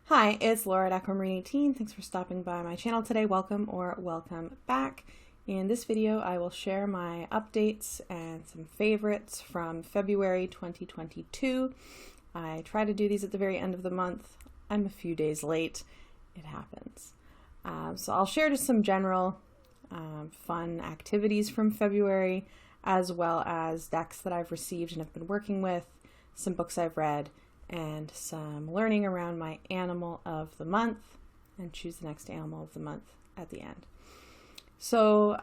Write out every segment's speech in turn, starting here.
Hi, it's Laura at Aquamarine18. Thanks for stopping by my channel today. Welcome or welcome back. In this video, I will share my updates and some favorites from February 2022. I try to do these at the very end of the month. I'm a few days late. It happens. So I'll share just some general fun activities from February, as well as decks that I've received and have been working with, some books I've read, and some learning around my animal of the month, and choose the next animal of the month at the end. So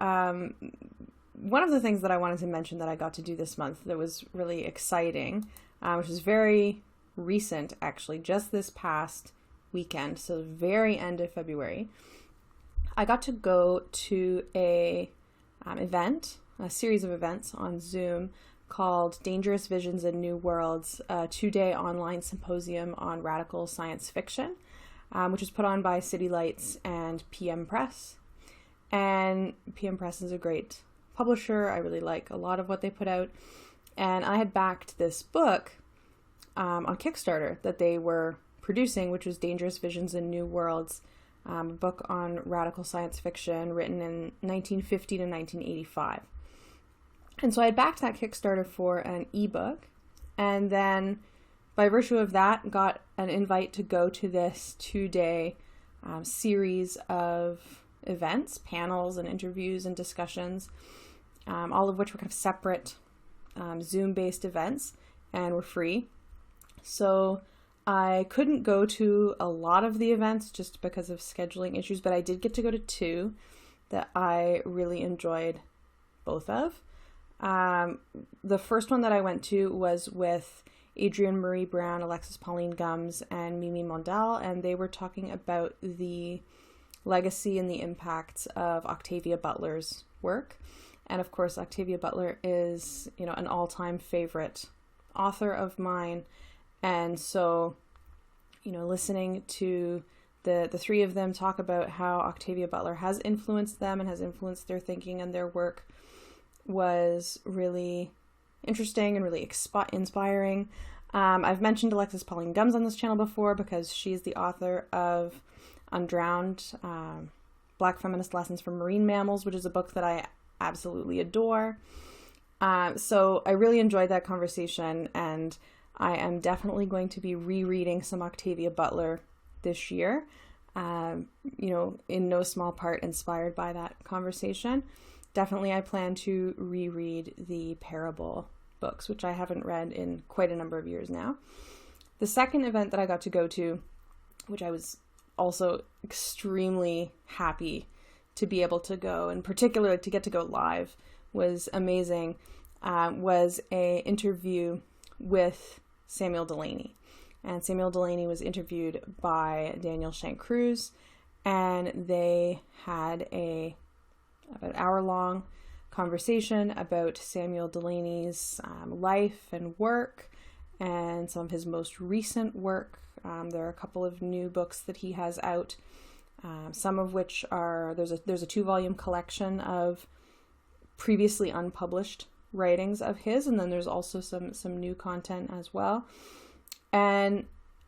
one of the things that I wanted to mention that I got to do this month that was really exciting, which is very recent actually, just this past weekend, so the very end of February, I got to go to a series of events on Zoom called Dangerous Visions and New Worlds, a 2-day online symposium on radical science fiction, which was put on by City Lights and PM Press. And PM Press is a great publisher. I really like a lot of what they put out. And I had backed this book on Kickstarter that they were producing, which was Dangerous Visions and New Worlds, a book on radical science fiction written in 1950 to 1985. And so I backed that Kickstarter for an ebook, and then by virtue of that got an invite to go to this 2-day series of events, panels and interviews and discussions, all of which were kind of separate Zoom-based events and were free. So I couldn't go to a lot of the events just because of scheduling issues, but I did get to go to 2 that I really enjoyed both of. The first one that I went to was with Adrienne Marie Brown, Alexis Pauline Gumbs, and Mimi Mondal, and they were talking about the legacy and the impacts of Octavia Butler's work. And of course, Octavia Butler is, an all-time favorite author of mine. And so, listening to the three of them talk about how Octavia Butler has influenced them and has influenced their thinking and their work was really interesting and really inspiring. I've mentioned Alexis Pauline Gumbs on this channel before because she's the author of Undrowned, Black Feminist Lessons from Marine Mammals, which is a book that I absolutely adore. So I really enjoyed that conversation, and I am definitely going to be rereading some Octavia Butler this year, in no small part inspired by that conversation. Definitely, I plan to reread the Parable books, which I haven't read in quite a number of years now. The second event that I got to go to, which I was also extremely happy to be able to go, and particularly to get to go live, was amazing, was an interview with Samuel Delany. And Samuel Delany was interviewed by Daniel Shank Cruz, and they had about an hour-long conversation about Samuel Delany's life and work and some of his most recent work. There are a couple of new books that he has out, some of which are, there's a 2-volume collection of previously unpublished writings of his, and then there's also some new content as well. And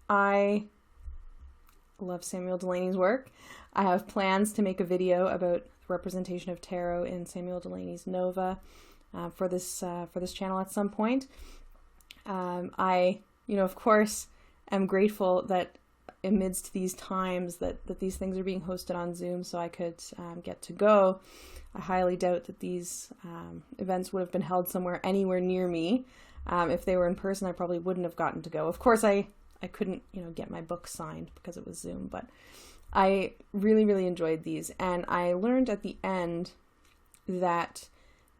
I love Samuel Delany's work. I have plans to make a video about representation of tarot in Samuel Delany's Nova for this channel at some point. I, of course, am grateful that amidst these times that these things are being hosted on Zoom, so I could get to go. I highly doubt that these events would have been held anywhere near me. If they were in person, I probably wouldn't have gotten to go. Of course, I couldn't, get my book signed because it was Zoom, but I really, really enjoyed these. And I learned at the end that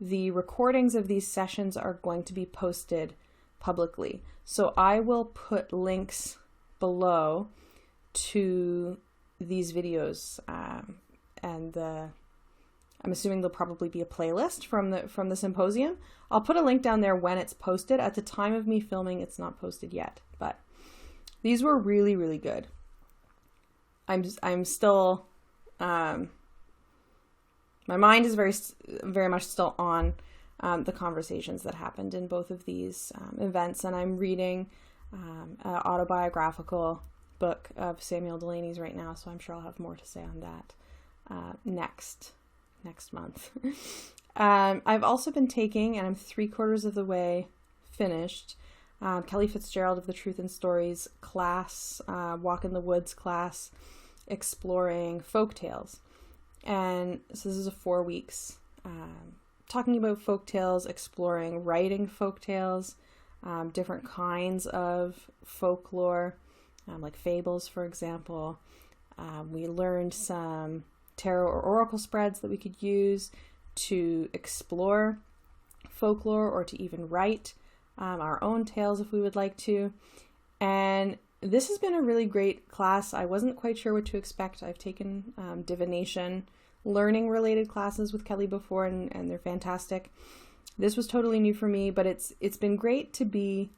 the recordings of these sessions are going to be posted publicly. So I will put links below to these videos, and I'm assuming there'll probably be a playlist from the symposium. I'll put a link down there when it's posted. At the time of me filming, it's not posted yet, but these were really, really good. I'm still, my mind is very, very much still on the conversations that happened in both of these events, and I'm reading an autobiographical book of Samuel Delany's right now, so I'm sure I'll have more to say on that next month. I've also been taking, and I'm 3/4 of the way finished, Kelly Fitzgerald of the Truth in Stories class, Walk in the Woods class, exploring folk tales. And so this is a 4 weeks talking about folk tales, exploring writing folk tales, different kinds of folklore, like fables, for example. We learned some tarot or oracle spreads that we could use to explore folklore or to even write our own tales if we would like to. And this has been a really great class. I wasn't quite sure what to expect. I've taken divination learning related classes with Kelly before, and they're fantastic. This was totally new for me, but it's been great to be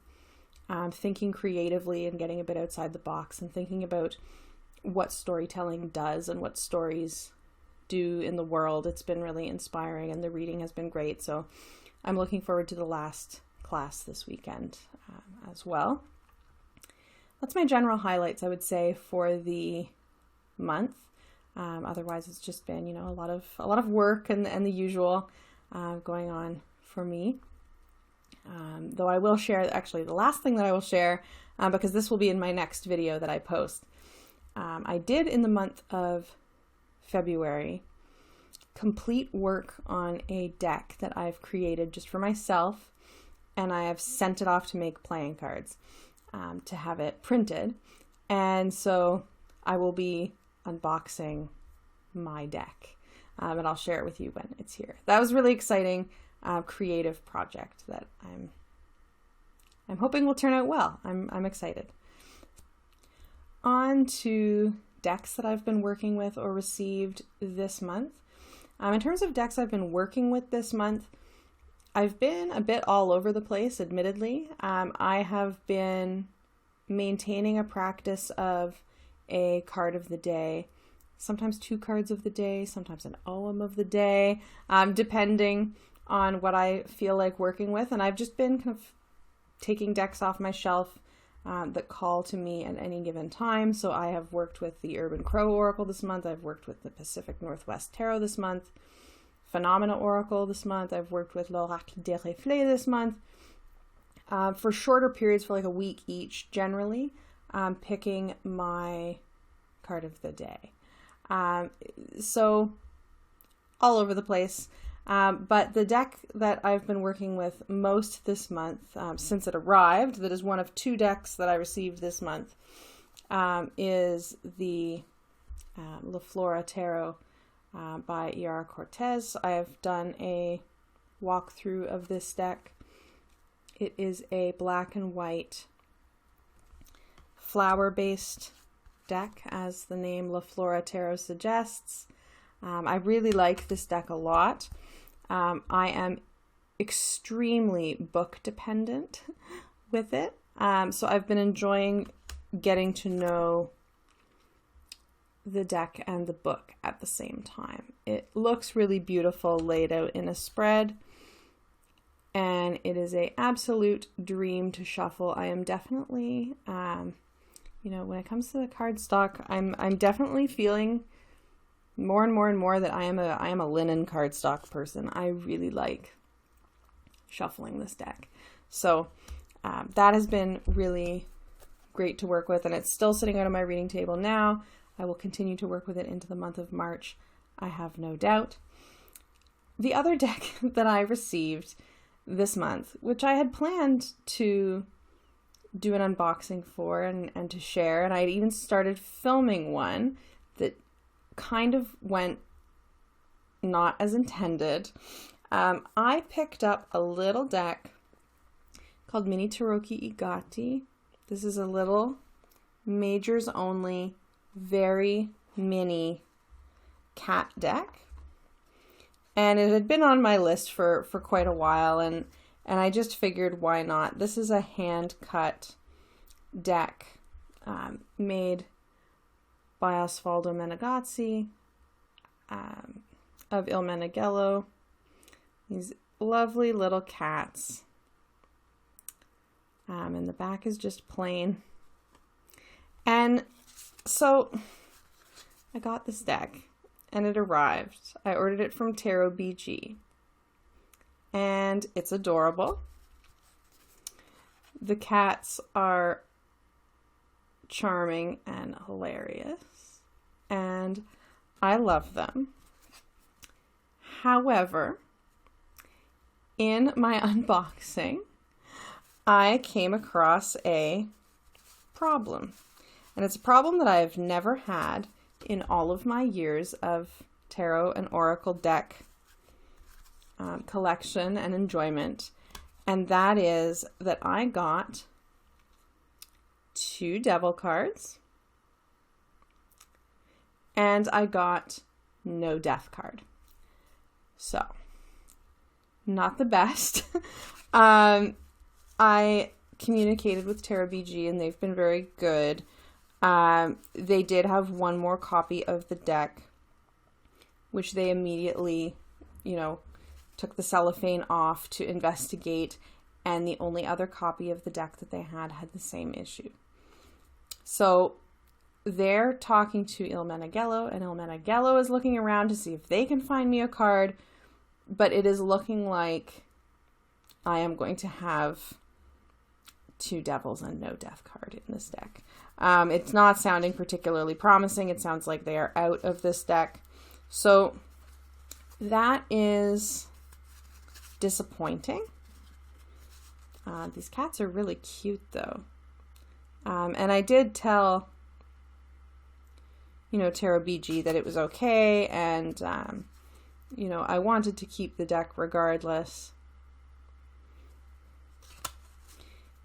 thinking creatively and getting a bit outside the box and thinking about what storytelling does and what stories do in the world. It's been really inspiring, and the reading has been great. So I'm looking forward to the last class this weekend as well. That's my general highlights, I would say, for the month. Otherwise, it's just been, a lot of work and the usual going on for me. Though I will share, actually, the last thing that I will share, because this will be in my next video that I post. I did, in the month of February, complete work on a deck that I've created just for myself, and I have sent it off to make playing cards to have it printed. And so I will be unboxing my deck, and I'll share it with you when it's here. That was really exciting, creative project that I'm hoping will turn out well. I'm excited. On to decks that I've been working with or received this month. In terms of decks I've been working with this month, I've been a bit all over the place, admittedly. I have been maintaining a practice of a card of the day, sometimes 2 cards of the day, sometimes an ogham of the day, depending on what I feel like working with. And I've just been kind of taking decks off my shelf that call to me at any given time. So I have worked with the Urban Crow Oracle this month. I've worked with the Pacific Northwest Tarot this month, Phenomena Oracle this month. I've worked with L'Oracle des Reflets this month. For shorter periods, for like a week each, generally, picking my card of the day. So all over the place. But the deck that I've been working with most this month, since it arrived, that is one of 2 decks that I received this month, is the La Flora Tarot by Yara Cortez. I have done a walkthrough of this deck. It is a black and white flower-based deck, as the name La Flora Tarot suggests. I really like this deck a lot. I am extremely book dependent with it. So I've been enjoying getting to know the deck and the book at the same time. It looks really beautiful laid out in a spread, and it is an absolute dream to shuffle. I am definitely, when it comes to the cardstock, I'm definitely feeling more and more and more that I am a linen cardstock person. I really like shuffling this deck. So that has been really great to work with, and it's still sitting out on my reading table now. I will continue to work with it into the month of March, I have no doubt. The other deck that I received this month, which I had planned to do an unboxing for and to share, and I had even started filming one that kind of went not as intended. I picked up a little deck called Mini Taroki Igati. This is a little majors only, very mini cat deck. And it had been on my list for quite a while, and I just figured, why not? This is a hand-cut deck made by Osvaldo Menegazzi of Il Meneghello. These lovely little cats. And the back is just plain. And So I got this deck and it arrived. I ordered it from Tarot BG and it's adorable. The cats are charming and hilarious and I love them. However, in my unboxing, I came across a problem. And it's a problem that I've never had in all of my years of tarot and oracle deck collection and enjoyment. And that is that I got 2 devil cards and I got no death card. So, not the best. I communicated with Tarot BG and they've been very good. They did have one more copy of the deck, which they immediately, took the cellophane off to investigate, and the only other copy of the deck that they had the same issue. So they're talking to Il Meneghello, and Il Meneghello is looking around to see if they can find me a card, but it is looking like I am going to have 2 devils and no death card in this deck. It's not sounding particularly promising. It sounds like they are out of this deck. So that is disappointing. These cats are really cute though. And I did tell, Tarot BG that it was okay. And, I wanted to keep the deck regardless.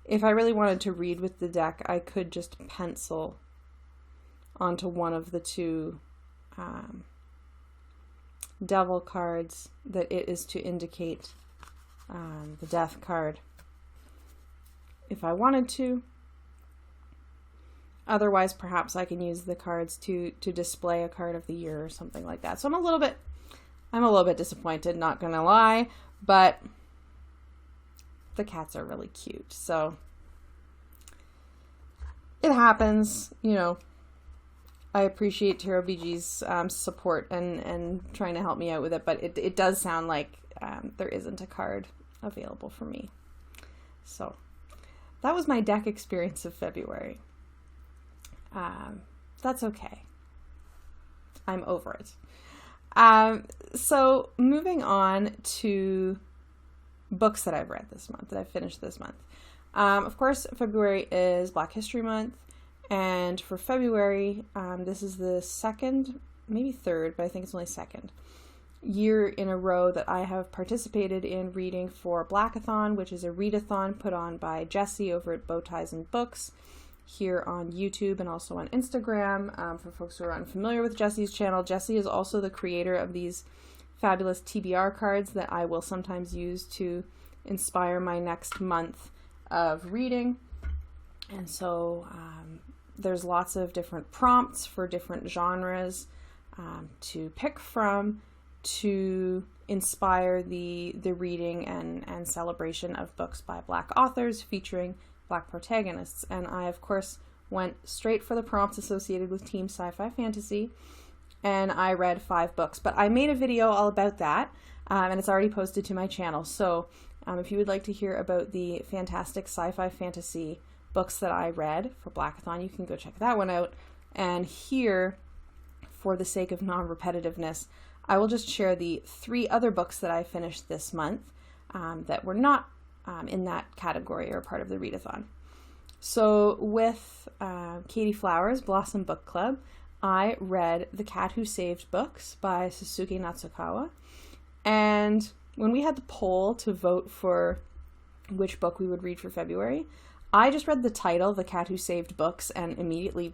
If I really wanted to read with the deck, I could just pencil onto one of the 2 devil cards that it is to indicate the death card if I wanted to. Otherwise, perhaps I can use the cards to display a card of the year or something like that. So I'm a little bit disappointed, not gonna lie, but the cats are really cute. So it happens, I appreciate Tarot BG's support and trying to help me out with it, but it does sound like there isn't a card available for me. So that was my deck experience of February. That's okay. I'm over it. So moving on to books that I've read this month, that I've finished this month. Of course, February is Black History Month, and for February, this is the second, maybe third, but I think it's only second year in a row that I have participated in reading for Blackathon, which is a readathon put on by Jessie over at Bow Ties and Books here on YouTube and also on Instagram. For folks who are unfamiliar with Jessie's channel, Jessie is also the creator of these fabulous TBR cards that I will sometimes use to inspire my next month of reading. And so there's lots of different prompts for different genres to pick from to inspire the reading and celebration of books by Black authors featuring Black protagonists. And I, of course, went straight for the prompts associated with Team Sci-Fi Fantasy, and I read 5 books. But I made a video all about that, and it's already posted to my channel. So if you would like to hear about the fantastic sci-fi fantasy books that I read for Blackathon, you can go check that one out. And here, for the sake of non-repetitiveness, I will just share the 3 other books that I finished this month that were not in that category or part of the readathon. So with Katie Flowers' Blossom Book Club, I read The Cat Who Saved Books by Sasuke Natsukawa. And when we had the poll to vote for which book we would read for February, I just read the title, The Cat Who Saved Books, and immediately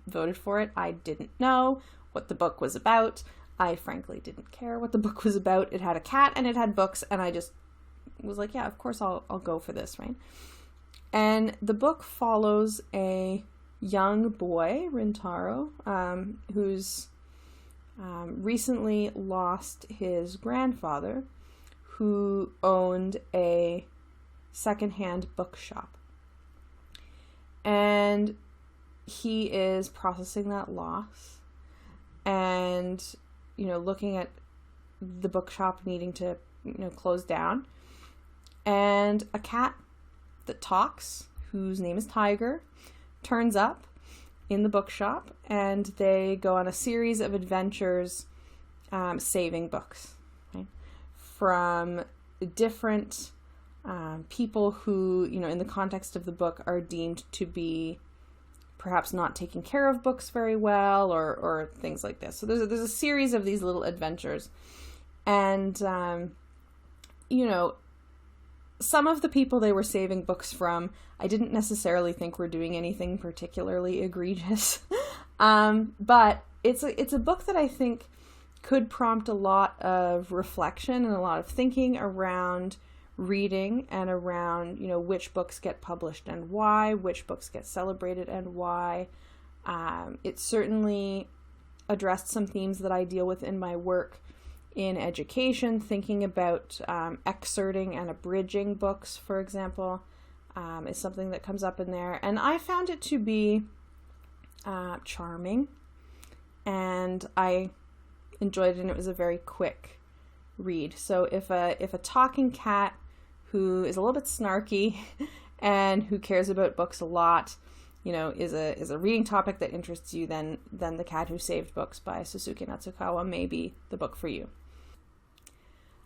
voted for it. I didn't know what the book was about. I frankly didn't care what the book was about. It had a cat and it had books, and I just was like, yeah, of course I'll go for this, right? And the book follows a young boy, Rintaro, who's recently lost his grandfather, who owned a secondhand bookshop. And he is processing that loss and, looking at the bookshop needing to, close down. And a cat that talks, whose name is Tiger, turns up in the bookshop, and they go on a series of adventures saving books, right? From different people who, in the context of the book, are deemed to be perhaps not taking care of books very well, or things like this. So there's a series of these little adventures. And, some of the people they were saving books from, I didn't necessarily think were doing anything particularly egregious. But it's a book that I think could prompt a lot of reflection and a lot of thinking around reading and around, which books get published and why, which books get celebrated and why. It certainly addressed some themes that I deal with in my work in education, thinking about excerpting and abridging books, for example, is something that comes up in there. And I found it to be charming, and I enjoyed it, and it was a very quick read. So if a talking cat who is a little bit snarky and who cares about books a lot, is a reading topic that interests you, then The Cat Who Saved Books by Susuke Natsukawa may be the book for you.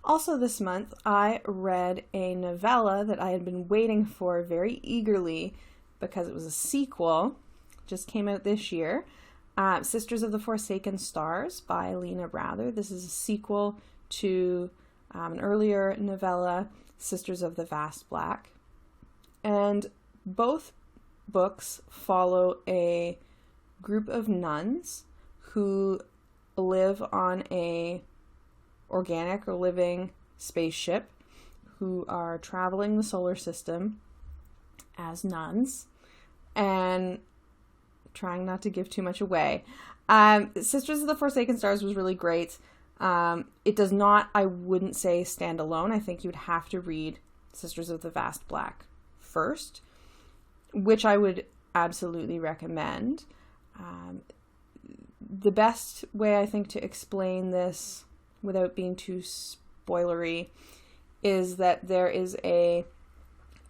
Also this month, I read a novella that I had been waiting for very eagerly because it was a sequel, just came out this year, Sisters of the Forsaken Stars by Lena Rather. This is a sequel to an earlier novella, Sisters of the Vast Black. And both books follow a group of nuns who live on a organic or living spaceship, who are traveling the solar system as nuns and trying not to give too much away. Sisters of the Forsaken Stars was really great. It does not, I wouldn't say, stand alone. I think you'd have to read Sisters of the Vast Black first, which I would absolutely recommend. The best way, I think, to explain this without being too spoilery is that there is a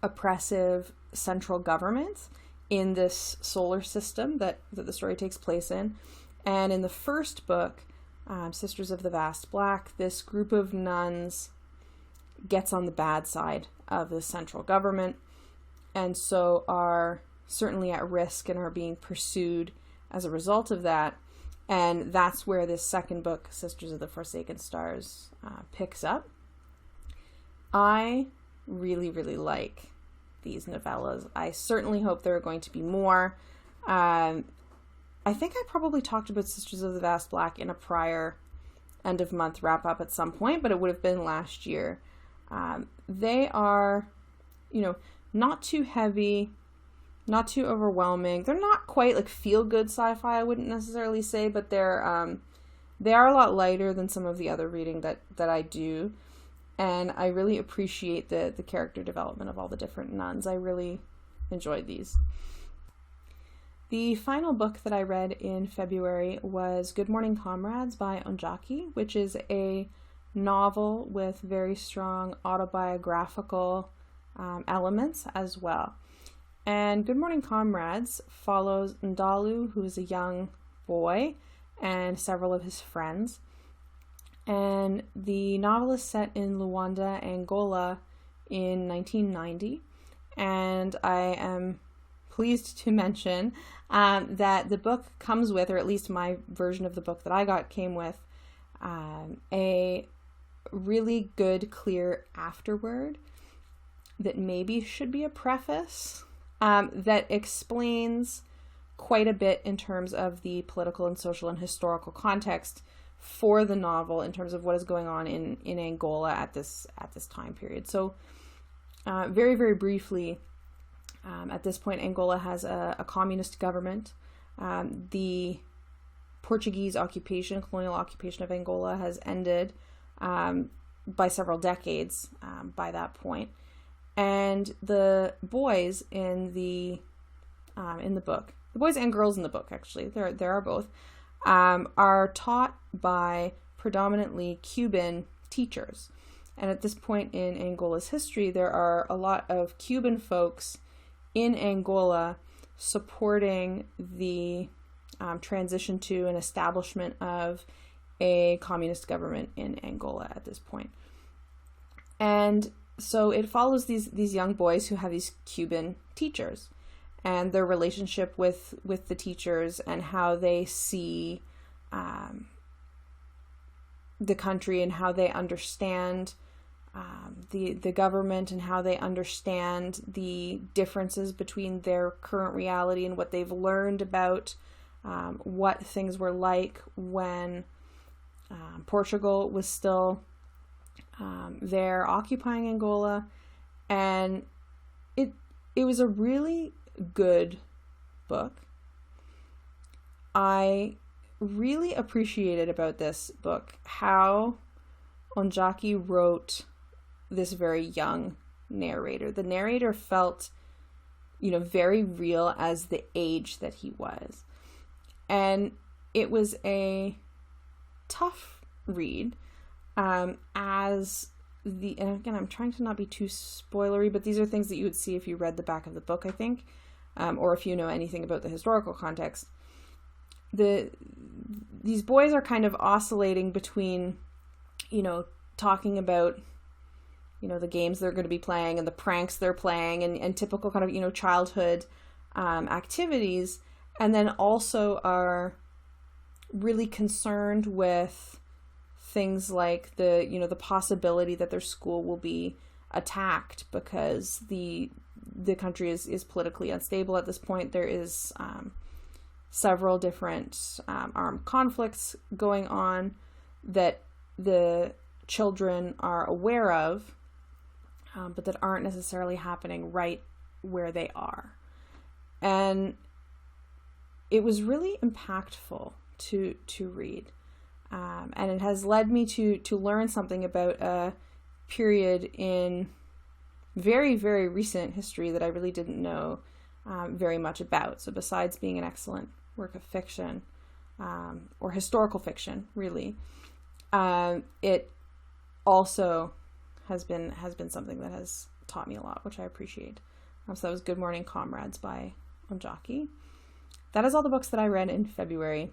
oppressive central government in this solar system that the story takes place in. And in the first book, Sisters of the Vast Black, this group of nuns gets on the bad side of the central government, and so are certainly at risk and are being pursued as a result of that. And that's where this second book, Sisters of the Forsaken Stars, picks up. I really, really like these novellas. I certainly hope there are going to be more. I think I probably talked about Sisters of the Vast Black in a prior end of month wrap up at some point, but it would have been last year. They are, not too heavy, not too overwhelming. They're not quite like feel-good sci-fi, I wouldn't necessarily say, but they are a lot lighter than some of the other reading that I do. And I really appreciate the character development of all the different nuns. I really enjoyed these. The final book that I read in February was Good Morning Comrades by Onjaki, which is a novel with very strong autobiographical elements as well. And Good Morning Comrades follows Ndalu, who is a young boy, and several of his friends. And the novel is set in Luanda, Angola in 1990. And I am pleased to mention that the book comes with, or at least my version of the book that I got came with, a really good, clear afterword that maybe should be a preface. That explains quite a bit in terms of the political and social and historical context for the novel in terms of what is going on in Angola at this time period. So very, very briefly, at this point, Angola has a communist government. The Portuguese occupation, colonial occupation of Angola has ended by several decades by that point. And the boys in the book the boys and girls in the book, actually, there are both, are taught by predominantly Cuban teachers. And at this point in Angola's history, there are a lot of Cuban folks in Angola supporting the transition to an establishment of a communist government in Angola at this point. And so it follows these young boys who have these Cuban teachers and their relationship with the teachers and how they see the country and how they understand the government and how they understand the differences between their current reality and what they've learned about what things were like when Portugal was still there occupying Angola. And it was a really good book. I really appreciated about this book how Onjaki wrote this very young narrator. The narrator felt, very real as the age that he was. And it was a tough read, and again, I'm trying to not be too spoilery, but these are things that you would see if you read the back of the book, I think, or if you know anything about the historical context. These boys are kind of oscillating between, talking about, the games they're going to be playing and the pranks they're playing and typical kind of, childhood activities, and then also are really concerned with things like the possibility that their school will be attacked because the country is politically unstable at this point. There is several different armed conflicts going on that the children are aware of, but that aren't necessarily happening right where they are. And it was really impactful to read. And it has led me to learn something about a period in very, very recent history that I really didn't know very much about. So besides being an excellent work of fiction, or historical fiction, really, it also has been something that has taught me a lot, which I appreciate. So that was Good Morning Comrades by Onjaki. That is all the books that I read in February.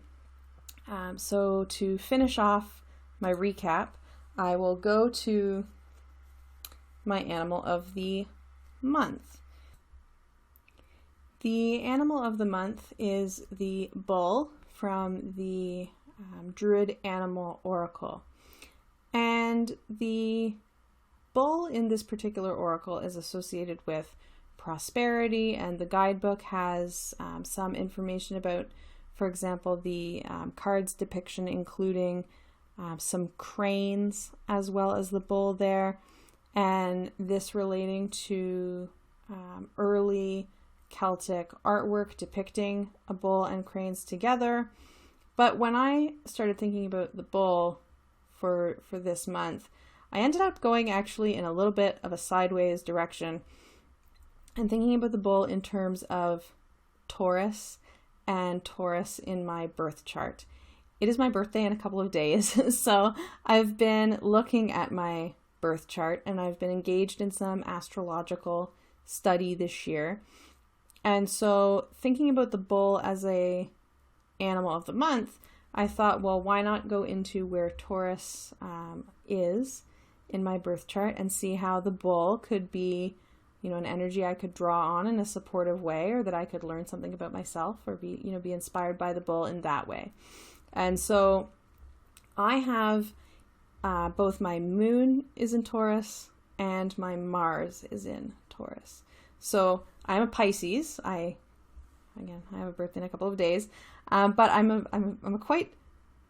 So to finish off my recap, I will go to my animal of the month. The animal of the month is the bull from the Druid Animal Oracle. And the bull in this particular oracle is associated with prosperity, and the guidebook has some information about, for example, the card's depiction, including some cranes as well as the bull there, and this relating to early Celtic artwork depicting a bull and cranes together. But when I started thinking about the bull for this month, I ended up going actually in a little bit of a sideways direction and thinking about the bull in terms of Taurus and Taurus in my birth chart. It is my birthday in a couple of days, so I've been looking at my birth chart and I've been engaged in some astrological study this year. And so thinking about the bull as a animal of the month, I thought, well, why not go into where Taurus is in my birth chart and see how the bull could be, an energy I could draw on in a supportive way, or that I could learn something about myself or be inspired by the bull in that way. And so I have both my moon is in Taurus and my Mars is in Taurus. So I'm a Pisces. I have a birthday in a couple of days, but I'm a quite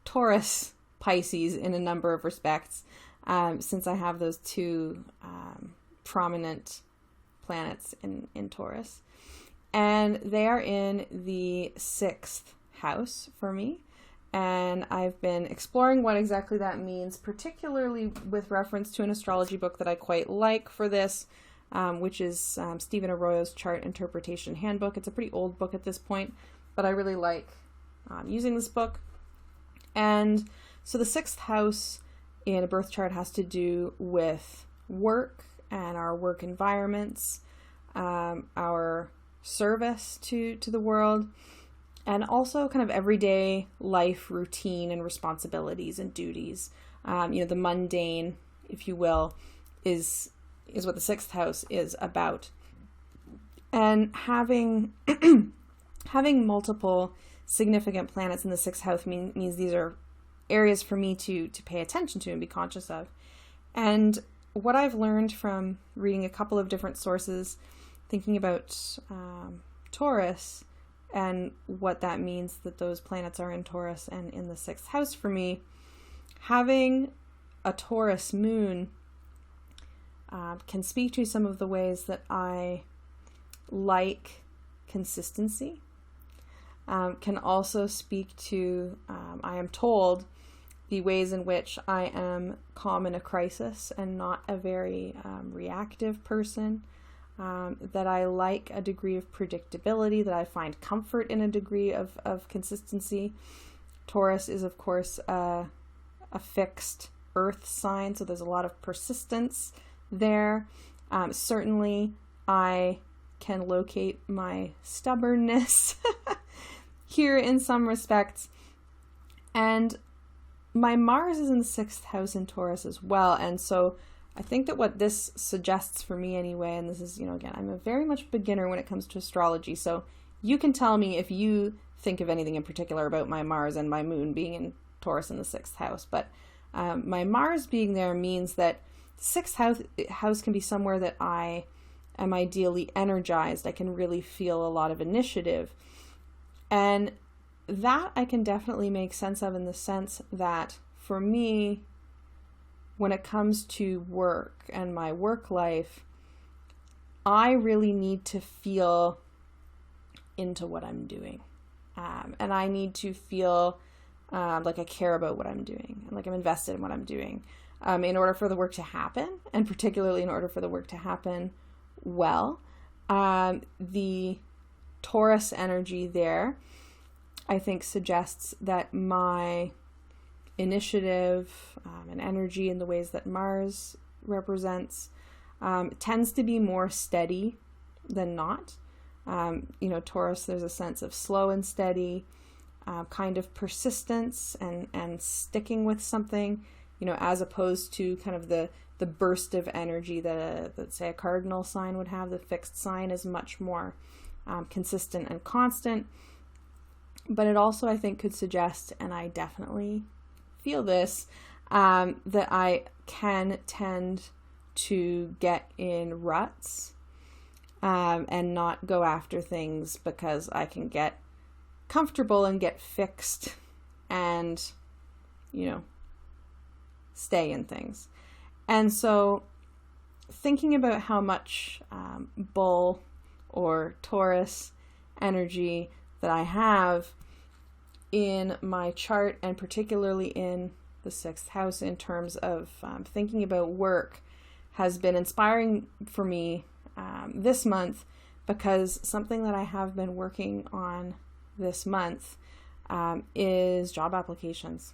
Taurus Pisces in a number of respects, since I have those two prominent planets in Taurus, and they are in the 6th house for me. And I've been exploring what exactly that means, particularly with reference to an astrology book that I quite like for this, which is Stephen Arroyo's Chart Interpretation Handbook. It's a pretty old book at this point, but I really like using this book. And so the 6th house in a birth chart has to do with work and our work environments, our service to the world, and also kind of everyday life routine and responsibilities and duties. The mundane, if you will, is what the 6th house is about. And having multiple significant planets in the 6th house means these are areas for me to pay attention to and be conscious of. And what I've learned from reading a couple of different sources, thinking about Taurus and what that means that those planets are in Taurus and in the 6th house for me, having a Taurus moon can speak to some of the ways that I like consistency. Can also speak to, I am told, the ways in which I am calm in a crisis and not a very reactive person, that I like a degree of predictability, that I find comfort in a degree of consistency. Taurus is, of course, a fixed earth sign, so there's a lot of persistence there. Certainly, I can locate my stubbornness here in some respects. And my Mars is in the 6th house in Taurus as well. And so I think that what this suggests for me anyway, and this is, again, I'm a very much beginner when it comes to astrology. So you can tell me if you think of anything in particular about my Mars and my moon being in Taurus in the 6th house. But my Mars being there means that the 6th house can be somewhere that I am ideally energized. I can really feel a lot of initiative. And that I can definitely make sense of in the sense that for me, when it comes to work and my work life, I really need to feel into what I'm doing. And I need to feel like I care about what I'm doing and like I'm invested in what I'm doing in order for the work to happen, and particularly in order for the work to happen well. The Taurus energy there, I think, suggests that my initiative and energy in the ways that Mars represents tends to be more steady than not. Taurus, there's a sense of slow and steady, kind of persistence and sticking with something, as opposed to kind of the burst of energy that say a cardinal sign would have. The fixed sign is much more consistent and constant. But it also, I think, could suggest, and I definitely feel this, that I can tend to get in ruts and not go after things because I can get comfortable and get fixed and, stay in things. And so thinking about how much bull or Taurus energy that I have in my chart, and particularly in the 6th house in terms of thinking about work, has been inspiring for me this month, because something that I have been working on this month is job applications.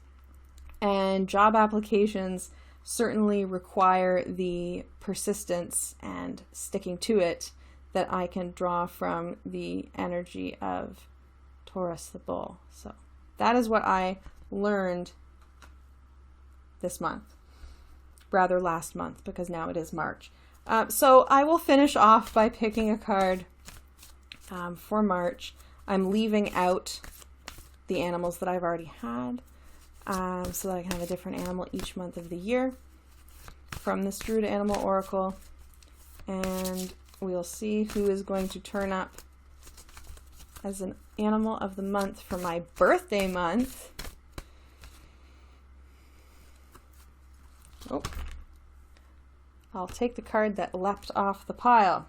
And job applications certainly require the persistence and sticking to it that I can draw from the energy of Taurus the bull. So that is what I learned this month, rather last month, because now it is March. So I will finish off by picking a card for March. I'm leaving out the animals that I've already had, so that I can have a different animal each month of the year from this Druid Animal Oracle. And we'll see who is going to turn up as an animal of the month for my birthday month. Oh, I'll take the card that leapt off the pile.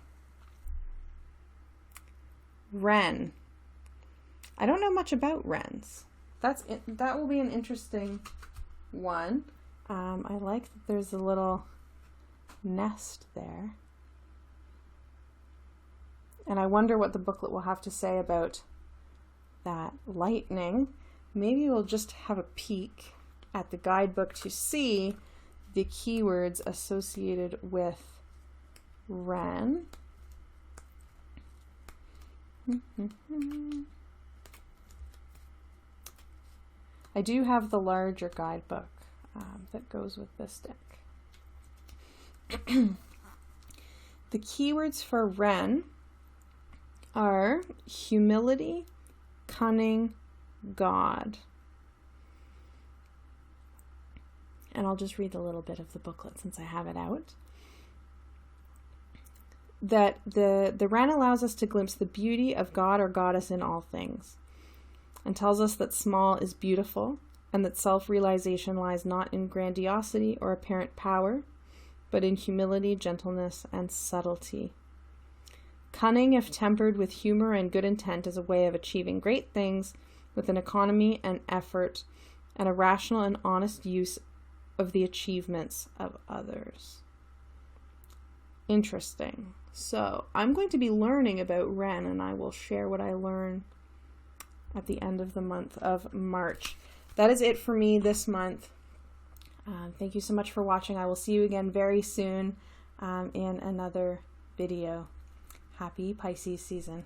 Wren. I don't know much about wrens. That will be an interesting one. I like that there's a little nest there. And I wonder what the booklet will have to say about that lightning, maybe we'll just have a peek at the guidebook to see the keywords associated with Ren. I do have the larger guidebook that goes with this deck. The keywords for Ren are humility, cunning, God. And I'll just read a little bit of the booklet since I have it out. That the Ren allows us to glimpse the beauty of God or goddess in all things, and tells us that small is beautiful, and that self-realization lies not in grandiosity or apparent power, but in humility, gentleness, and subtlety. Cunning, if tempered with humor and good intent, is a way of achieving great things with an economy and effort, and a rational and honest use of the achievements of others. Interesting. So I'm going to be learning about Ren, and I will share what I learn at the end of the month of March. That is it for me this month. Thank you so much for watching. I will see you again very soon in another video. Happy Pisces season.